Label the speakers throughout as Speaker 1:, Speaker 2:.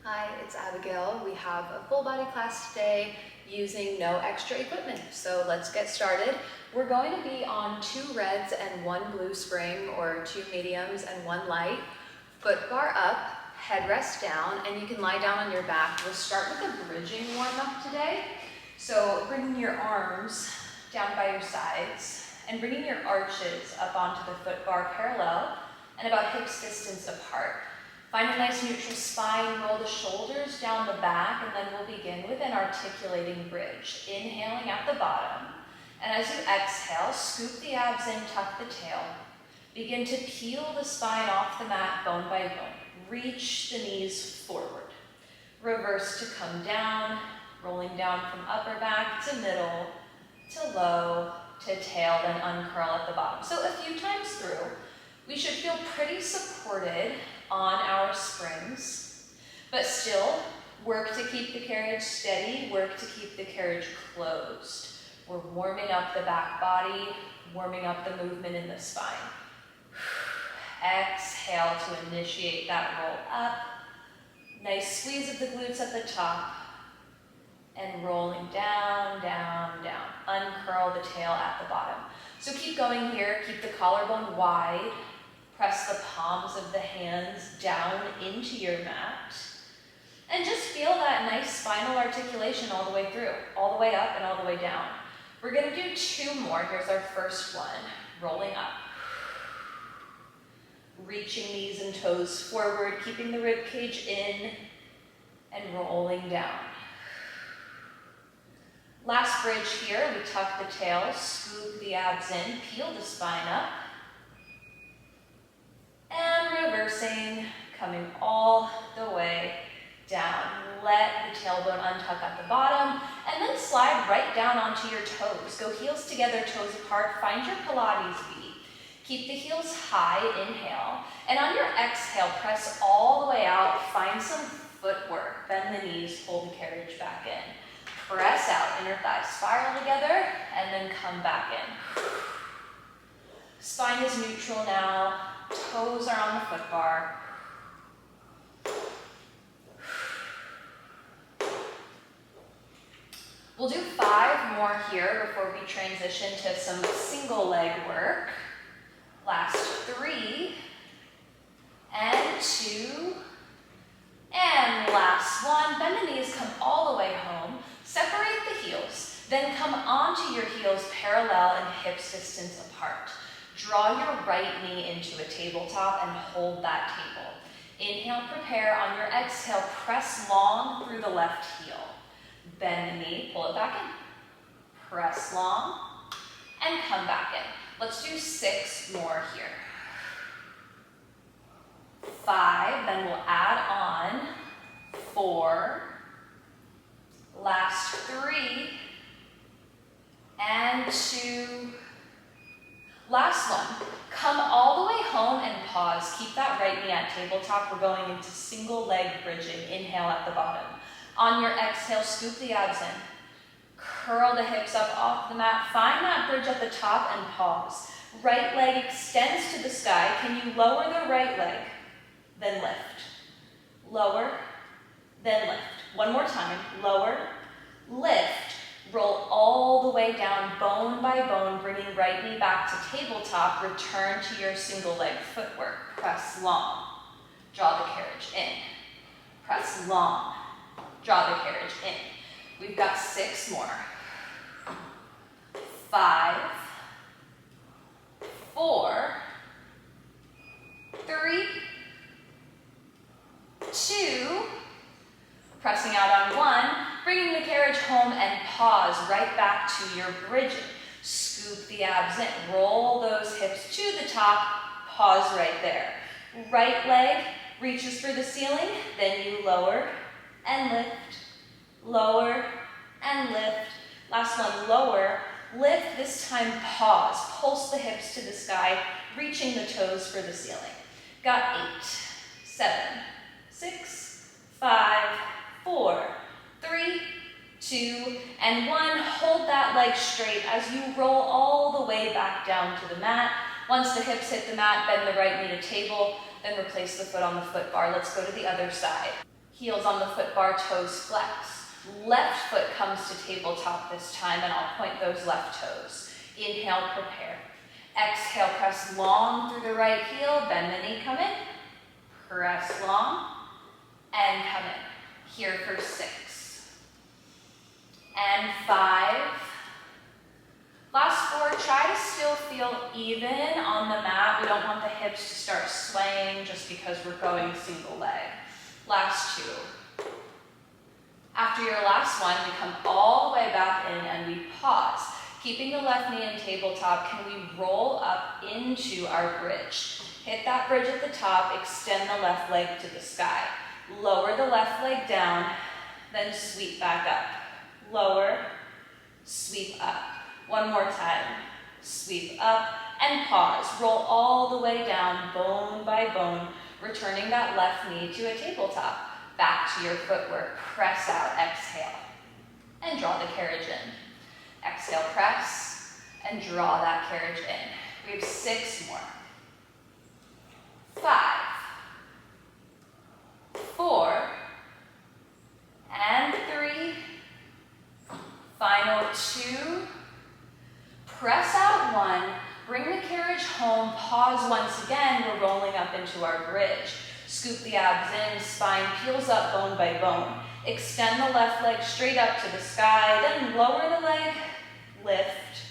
Speaker 1: Hi, it's Abigail. We have a full body class today using no extra equipment. So let's get started. We're going to be on 2 reds and 1 blue spring, or 2 mediums and 1 light. Foot bar up, headrest down, and you can lie down on your back. We'll start with a bridging warm-up today. So bringing your arms down by your sides and bringing your arches up onto the foot bar parallel and about hips distance apart. Find a nice neutral spine, roll the shoulders down the back, and then we'll begin with an articulating bridge. Inhaling at the bottom, and as you exhale, scoop the abs in, tuck the tail. Begin to peel the spine off the mat bone by bone. Reach the knees forward. Reverse to come down, rolling down from upper back to middle, to low, to tail, then uncurl at the bottom. So a few times through, we should feel pretty supported on our springs, but still work to keep the carriage steady, work to keep the carriage closed. We're warming up the back body, warming up the movement in the spine. Exhale to initiate that roll up. Nice squeeze of the glutes at the top, and rolling down, down, down. Uncurl the tail at the bottom. So keep going here, keep the collarbone wide. Press the palms of the hands down into your mat. And just feel that nice spinal articulation all the way through, all the way up and all the way down. We're gonna do 2 more. Here's our first one. Rolling up. Reaching knees and toes forward, keeping the rib cage in, and rolling down. Last bridge here, we tuck the tail, scoop the abs in, peel the spine up. And reversing, coming all the way down. Let the tailbone untuck at the bottom, and then slide right down onto your toes. Go heels together, toes apart. Find your Pilates beat. Keep the heels high, inhale. And on your exhale, press all the way out. Find some footwork. Bend the knees, pull the carriage back in. Press out, inner thighs spiral together, and then come back in. Spine is neutral now. Toes are on the foot bar. We'll do 5 more here before we transition to some single leg work. Last 3, and 2, and last 1. Bend the knees, come all the way home. Separate the heels, then come onto your heels parallel and hips distance apart. Draw your right knee into a tabletop and hold that table. Inhale, prepare. On your exhale, press long through the left heel. Bend the knee, pull it back in. Press long, and come back in. Let's do 6 more here. 5, then we'll add on 4. Last 3, and 2. Last one, come all the way home and pause. Keep that right knee at tabletop. We're going into single leg bridging. Inhale at the bottom. On your exhale, scoop the abs in. Curl the hips up off the mat. Find that bridge at the top and pause. Right leg extends to the sky. Can you lower the right leg? Then lift. Lower, then lift. One more time. Lower, lift. Roll all the way down, bone by bone, bringing right knee back to tabletop. Return to your single leg footwork. Press long. Draw the carriage in. Press long. Draw the carriage in. We've got 6 more. 5, 4, 3, 2, pressing out on 1, bringing the carriage home and pause right back to your bridging. Scoop the abs in, roll those hips to the top, pause right there. Right leg reaches for the ceiling, then you lower and lift, lower and lift. Last one, lower, lift, this time pause. Pulse the hips to the sky, reaching the toes for the ceiling. Got 8, 7, 6, 5, 4, 3, 2, and 1. Hold that leg straight as you roll all the way back down to the mat. Once the hips hit the mat, bend the right knee to table, then replace the foot on the foot bar. Let's go to the other side. Heels on the foot bar, toes flex. Left foot comes to tabletop this time, and I'll point those left toes. Inhale, prepare. Exhale, press long through the right heel, bend the knee, come in. Press long, and come in. Here for 6. And 5. Last 4, try to still feel even on the mat. We don't want the hips to start swaying just because we're going single leg. Last 2. After your last one, we come all the way back in and we pause. Keeping the left knee in tabletop, can we roll up into our bridge? Hit that bridge at the top, extend the left leg to the sky. Lower the left leg down, then sweep back up. Lower, sweep up. One more time. Sweep up and pause. Roll all the way down, bone by bone, returning that left knee to a tabletop. Back to your footwork. Press out, exhale, and draw the carriage in. Exhale, press, and draw that carriage in. We have 6 more. 5, 4, and 3. Final 2. Press out 1. Bring the carriage home. Pause once again. We're rolling up into our bridge. Scoop the abs in, spine peels up bone by bone. Extend the left leg straight up to the sky, then lower the leg, lift,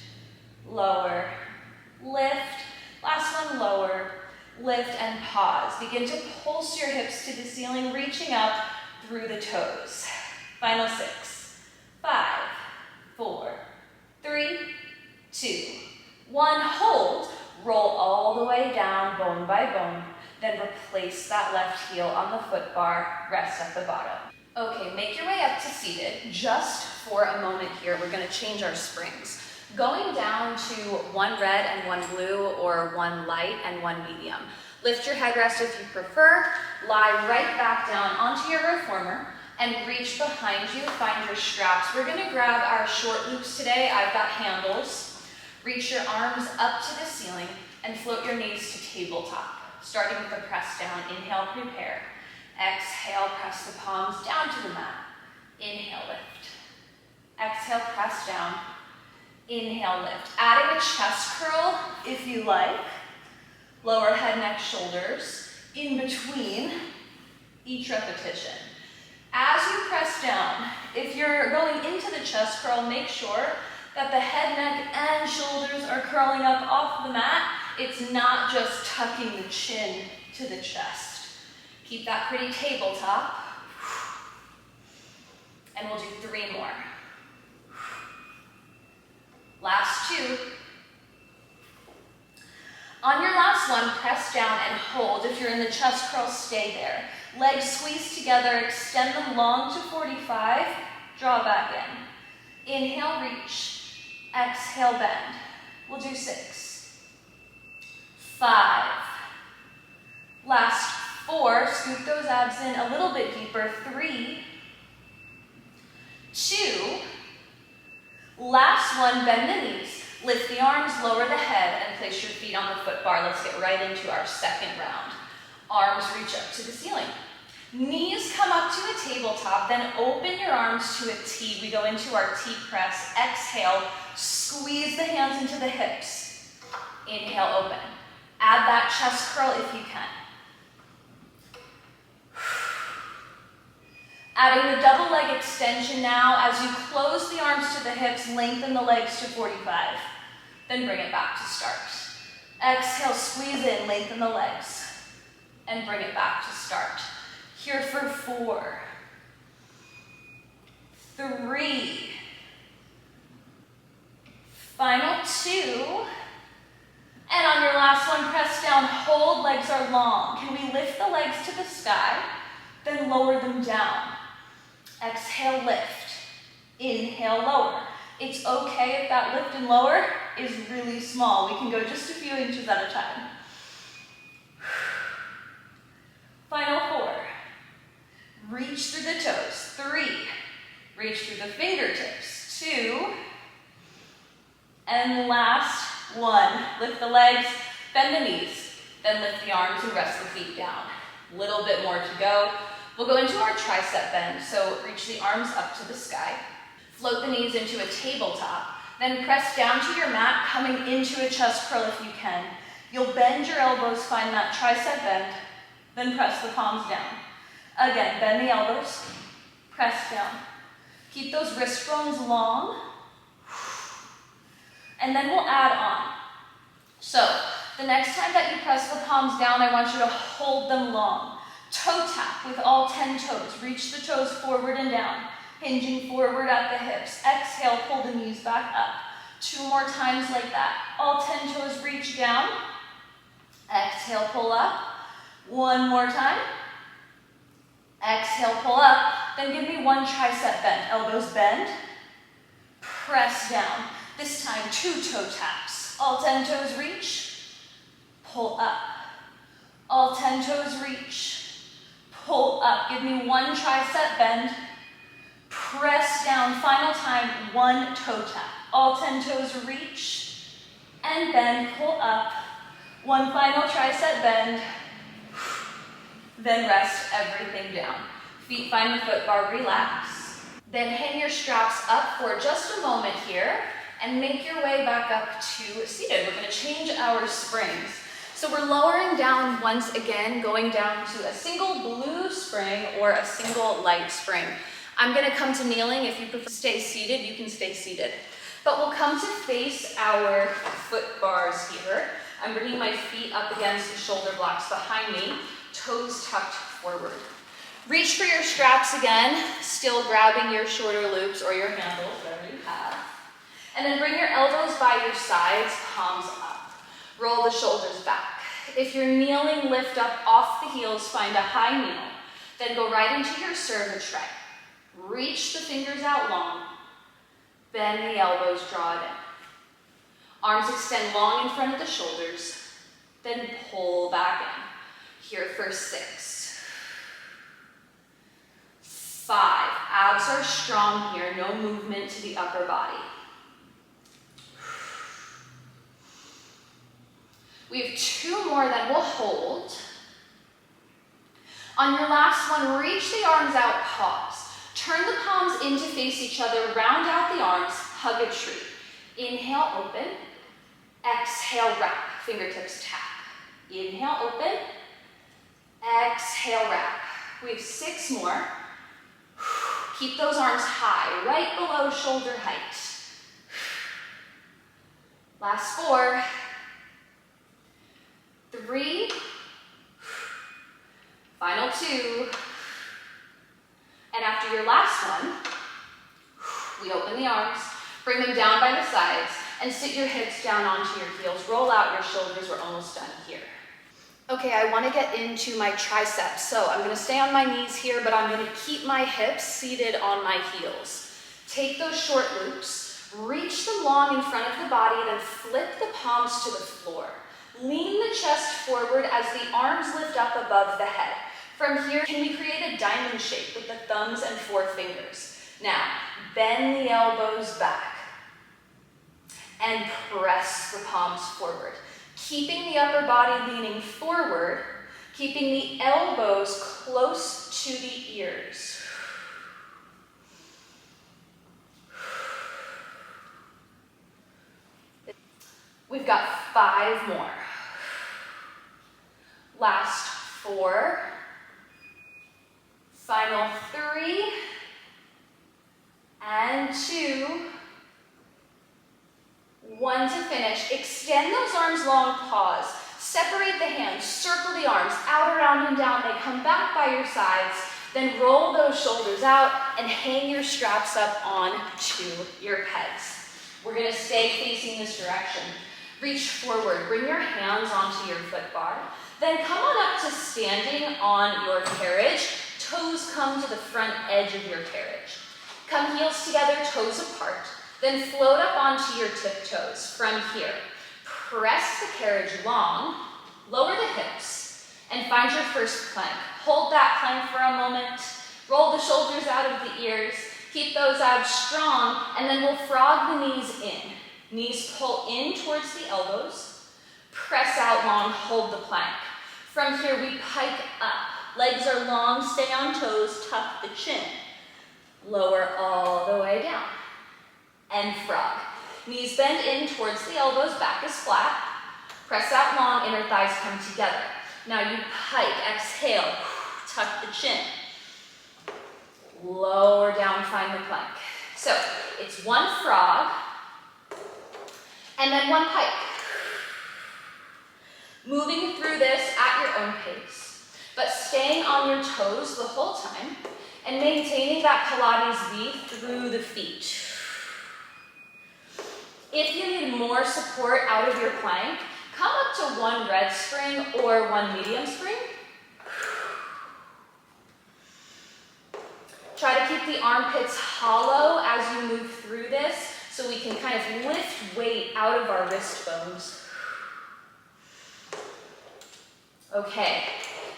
Speaker 1: lower, lift. Last one, lower, lift, and pause. Begin to pulse your hips to the ceiling, reaching up through the toes. Final 6, 5, 4, 3, 2, 1. Hold, roll all the way down, bone by bone. Then replace that left heel on the foot bar, rest at the bottom. Okay, make your way up to seated. Just for a moment here, we're gonna change our springs. Going down to 1 red and 1 blue, or 1 light and 1 medium. Lift your headrest if you prefer, lie right back down onto your reformer, and reach behind you, find your straps. We're gonna grab our short loops today. I've got handles. Reach your arms up to the ceiling and float your knees to tabletop. Starting with a press down, inhale, prepare. Exhale, press the palms down to the mat. Inhale, lift. Exhale, press down. Inhale, lift. Adding a chest curl if you like. Lower head, neck, shoulders. In between each repetition. As you press down, if you're going into the chest curl, make sure that the head, neck, and shoulders are curling up off the mat. It's not just tucking the chin to the chest. Keep that pretty tabletop. And we'll do 3 more. Last 2. On your last one, press down and hold. If you're in the chest curl, stay there. Legs squeeze together, extend them long to 45. Draw back in. Inhale, reach. Exhale, bend. We'll do 6, 5. Last 4. Scoop those abs in a little bit deeper. 3, 2. Last one, bend the knees. Lift the arms, lower the head, and place your feet on the foot bar. Let's get right into our second round. Arms reach up to the ceiling. Knees come up to a tabletop, then open your arms to a T. We go into our T press. Exhale, squeeze the hands into the hips. Inhale, open. Add that chest curl if you can. Adding the double leg extension now. As you close the arms to the hips, lengthen the legs to 45. Then bring it back to start. Exhale, squeeze in, lengthen the legs. And bring it back to start. Here for 4, 3, final 2. And on your last one, press down, hold, legs are long. Can we lift the legs to the sky, then lower them down? Exhale, lift. Inhale, lower. It's okay if that lift and lower is really small. We can go just a few inches at a time. Final 4. Reach through the toes. 3. Reach through the fingertips. 2. And last 1. Lift the legs, bend the knees, then lift the arms and rest the feet down. Little bit more to go. We'll go into our tricep bend, so reach the arms up to the sky. Float the knees into a tabletop, then press down to your mat, coming into a chest curl if you can. You'll bend your elbows, find that tricep bend, then press the palms down. Again, bend the elbows, press down. Keep those wrist bones long, and then we'll add on. So, the next time that you press the palms down, I want you to hold them long. Toe tap with all 10 toes. Reach the toes forward and down, hinging forward at the hips. Exhale, pull the knees back up. 2 more times like that. All 10 toes reach down. Exhale, pull up. 1 more time. Exhale, pull up. Then give me 1 tricep bend. Elbows bend. Press down. This time, 2 toe taps. All 10 toes reach. Pull up. All 10 toes reach. Pull up. Give me 1 tricep bend. Press down. Final time, 1 toe tap. All 10 toes reach. And bend. Pull up. 1 final tricep bend. Then rest everything down. Feet find the foot bar, relax. Then hang your straps up for just a moment here and make your way back up to seated. We're gonna change our springs. So we're lowering down once again, going down to a single blue spring or a single light spring. I'm gonna come to kneeling. If you prefer to stay seated, you can stay seated. But we'll come to face our foot bars here. I'm bringing my feet up against the shoulder blocks behind me, toes tucked forward. Reach for your straps again, still grabbing your shorter loops or your handles, whatever you have. And then bring your elbows by your sides, palms up. Roll the shoulders back. If you're kneeling, lift up off the heels, find a high kneel. Then go right into your cervix. Reach the fingers out long. Bend the elbows, draw it in. Arms extend long in front of the shoulders. Then pull back in. Here for 6. 5. Abs are strong here, no movement to the upper body. We have 2 more that we'll hold. On your last one, reach the arms out, pause. Turn the palms in to face each other, round out the arms, hug a tree. Inhale, open. Exhale, wrap, fingertips tap. Inhale, open. Exhale, wrap. We have 6 more. Keep those arms high, right below shoulder height. Last 4. 3. Final 2. And after your last one, we open the arms, bring them down by the sides, and sit your hips down onto your heels. Roll out your shoulders. We're almost done here. Okay, I want to get into my triceps. So I'm going to stay on my knees here, but I'm going to keep my hips seated on my heels. Take those short loops, reach them long in front of the body, then flip the palms to the floor. Lean the chest forward as the arms lift up above the head. From here, can we create a diamond shape with the thumbs and 4 fingers? Now, bend the elbows back and press the palms forward. Keeping the upper body leaning forward, keeping the elbows close to the ears. We've got 5 more. Last 4. Final 3. And 2. 1 to finish. Extend those arms long, pause. Separate the hands, circle the arms out, around, and down. They come back by your sides. Then roll those shoulders out and hang your straps up onto your pegs. We're going to stay facing this direction. Reach forward, bring your hands onto your foot bar. Then come on up to standing on your carriage. Toes come to the front edge of your carriage. Come heels together, toes apart. Then float up onto your tiptoes from here. Press the carriage long, lower the hips, and find your first plank. Hold that plank for a moment. Roll the shoulders out of the ears. Keep those abs strong, and then we'll frog the knees in. Knees pull in towards the elbows. Press out long, hold the plank. From here, we pike up.
Speaker 2: Legs are long, stay on toes, tuck the chin. Lower all the way down. And frog. Knees bend in towards the elbows, back is flat. Press out long, inner thighs come together. Now you pike, exhale, tuck the chin. Lower down, find the plank. So it's one frog, and then one pike. Moving through this at your own pace, but staying on your toes the whole time and maintaining that Pilates V through the feet. If you need more support out of your plank, come up to one red spring or one medium spring. Try to keep the armpits hollow as you move through this so we can kind of lift weight out of our wrist bones. Okay,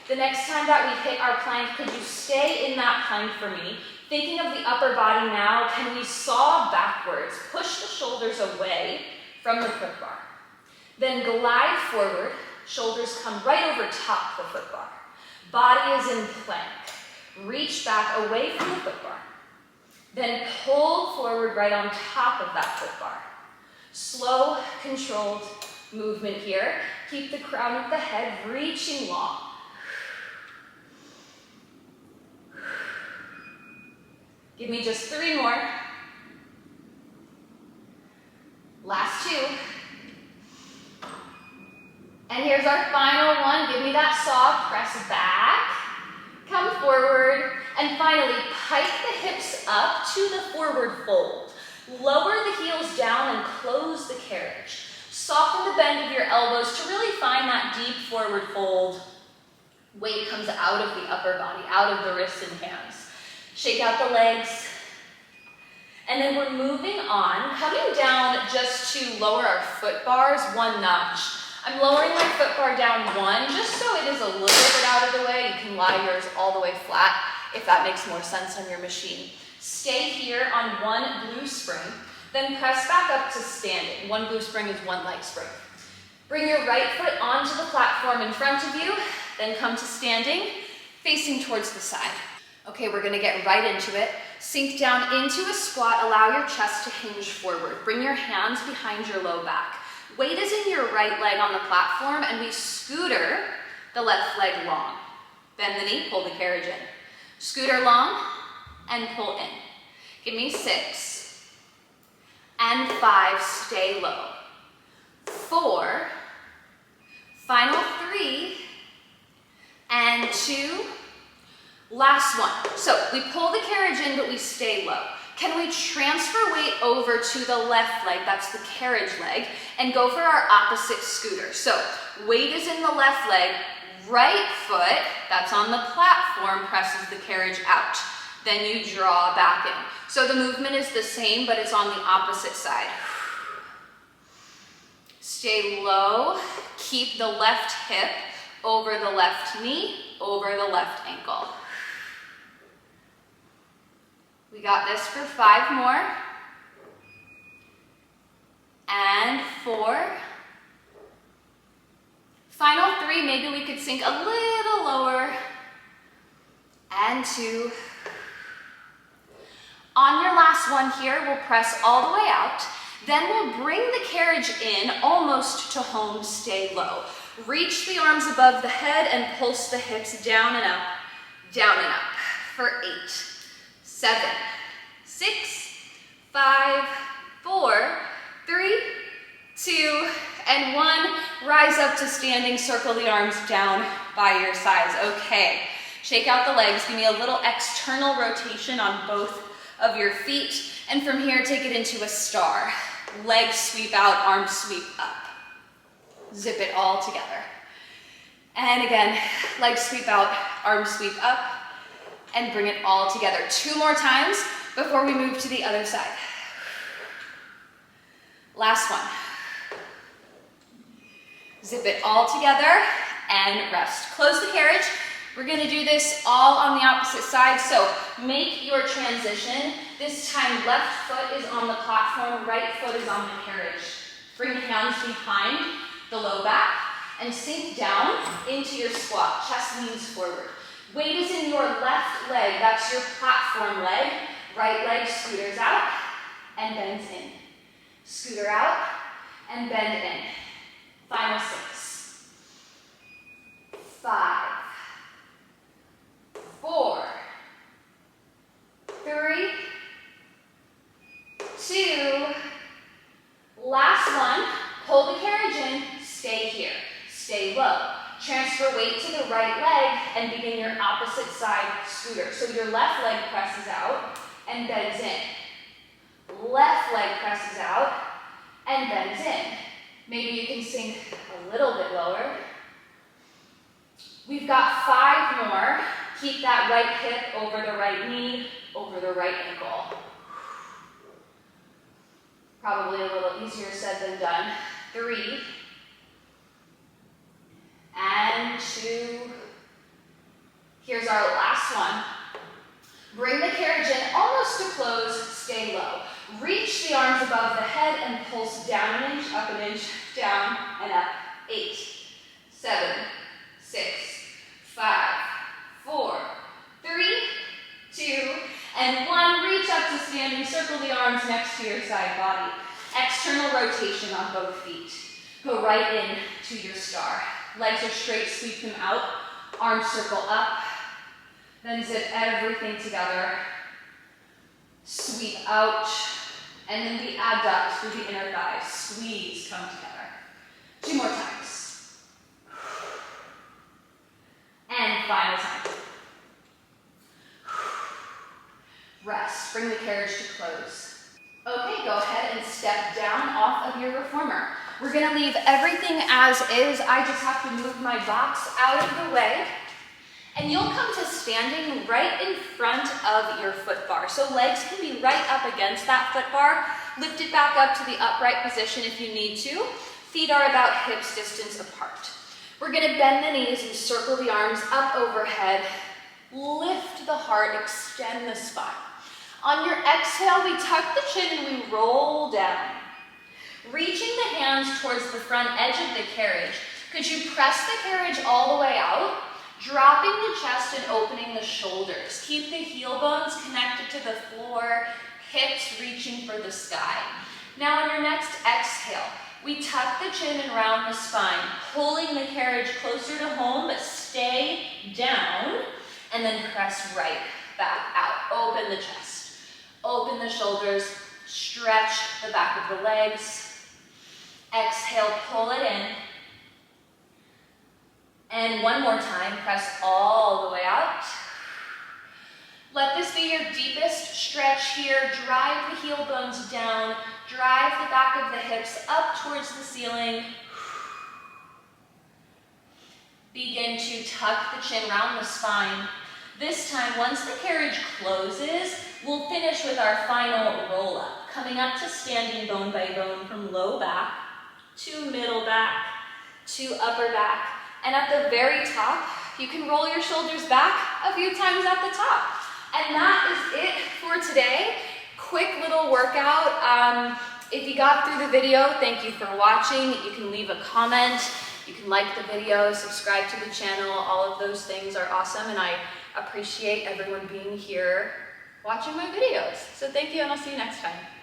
Speaker 2: the next time that we hit our plank, could you stay in that plank for me? Thinking of the upper body now, can we saw backwards? Push the shoulders away from the foot bar. Then glide forward, shoulders come right over top the foot bar. Body is in plank. Reach back away from the foot bar. Then pull forward right on top of that foot bar. Slow, controlled movement here. Keep the crown of the head reaching long. Give me just 3 more. Last 2. And here's our final one. Give me that saw, press back, come forward, and finally pike the hips up to the forward fold. Lower the heels down and close the carriage. Soften the bend of your elbows to really find that deep forward fold. Weight comes out of the upper body, out of the wrists and hands. Shake out the legs. And then we're moving on, coming down just to lower our foot bars 1 notch. I'm lowering my foot bar down 1, just so it is a little bit out of the way. You can lie yours all the way flat, if that makes more sense on your machine. Stay here on 1 blue spring, then press back up to standing. 1 blue spring is 1 leg spring. Bring your right foot onto the platform in front of you, then come to standing, facing towards the side. Okay, we're gonna get right into it. Sink down into a squat, allow your chest to hinge forward. Bring your hands behind your low back. Weight is in your right leg on the platform, and we scooter the left leg long. Bend the knee, pull the carriage in. Scooter long, and pull in. Give me 6, and 5, stay low. 4, final 3, and 2, last 1. So we pull the carriage in, but we stay low. Can we transfer weight over to the left leg, that's the carriage leg, and go for our opposite scooter? So weight is in the left leg, right foot, that's on the platform, presses the carriage out. Then you draw back in. So the movement is the same, but it's on the opposite side. Stay low, keep the left hip over the left knee, over the left ankle. We got this for 5 more. And 4. Final 3, maybe we could sink a little lower. And 2. On your last one here, we'll press all the way out. Then we'll bring the carriage in almost to home, stay low. Reach the arms above the head and pulse the hips down and up for 8. 7, 6, 5, 4, 3, 2, and 1. Rise up to standing, circle the arms down by your sides. Okay, shake out the legs. Give me a little external rotation on both of your feet. And from here, take it into a star. Legs sweep out, arms sweep up. Zip it all together. And again, legs sweep out, arms sweep up. And bring it all together. 2 more times before we move to the other side. Last one. Zip it all together and rest. Close the carriage. We're gonna do this all on the opposite side. So make your transition. This time left foot is on the platform, right foot is on the carriage. Bring hands behind the low back and sink down into your squat. Chest leans forward. Weight is in your left leg, that's your platform leg. Right leg scooters out and bends in. Scooter out and bend in. Final 6. 5, 4, 3, 2, last one. Pull the carriage in, stay here, stay low. Transfer weight to the right leg and begin your opposite side scooter. So your left leg presses out and bends in. Left leg presses out and bends in. Maybe you can sink a little bit lower. We've got 5 more. Keep that right hip over the right knee, over the right ankle. Probably a little easier said than done. 3, and 2. Here's our last one. Bring the carriage in almost to close, stay low. Reach the arms above the head and pulse down an inch, up an inch, down and up. 8, 7, 6, 5, 4, 3, 2, and 1. Reach up to standing. Circle the arms next to your side body. External rotation on both feet. Go right in to your star. Legs are straight, sweep them out. Arms circle up. Then zip everything together. Sweep out. And then we adduct through the inner thighs. Squeeze, come together. 2 more times. And final time. Rest. Bring the carriage to close. Okay, go ahead and step down off of your reformer. We're gonna leave everything as is. I just have to move my box out of the way. And you'll come to standing right in front of your foot bar. So legs can be right up against that foot bar. Lift it back up to the upright position if you need to. Feet are about hips distance apart. We're gonna bend the knees and circle the arms up overhead. Lift the heart, extend the spine. On your exhale, we tuck the chin and we roll down. Reaching the hands towards the front edge of the carriage, could you press the carriage all the way out, dropping the chest and opening the shoulders. Keep the heel bones connected to the floor, hips reaching for the sky. Now on your next exhale, we tuck the chin and round the spine, pulling the carriage closer to home, but stay down, and then press right back out. Open the chest. Open the shoulders, stretch the back of the legs. Exhale, pull it in. And one more time, press all the way out. Let this be your deepest stretch here. Drive the heel bones down. Drive the back of the hips up towards the ceiling. Begin to tuck the chin round the spine. This time, once the carriage closes, we'll finish with our final roll-up, coming up to standing bone by bone from low back to middle back to upper back. And at the very top, you can roll your shoulders back a few times at the top. And that is it for today. Quick little workout. If you got through the video, thank you for watching. You can leave a comment. You can like the video, subscribe to the channel. All of those things are awesome, and I appreciate everyone being here watching my videos. So thank you, and I'll see you next time.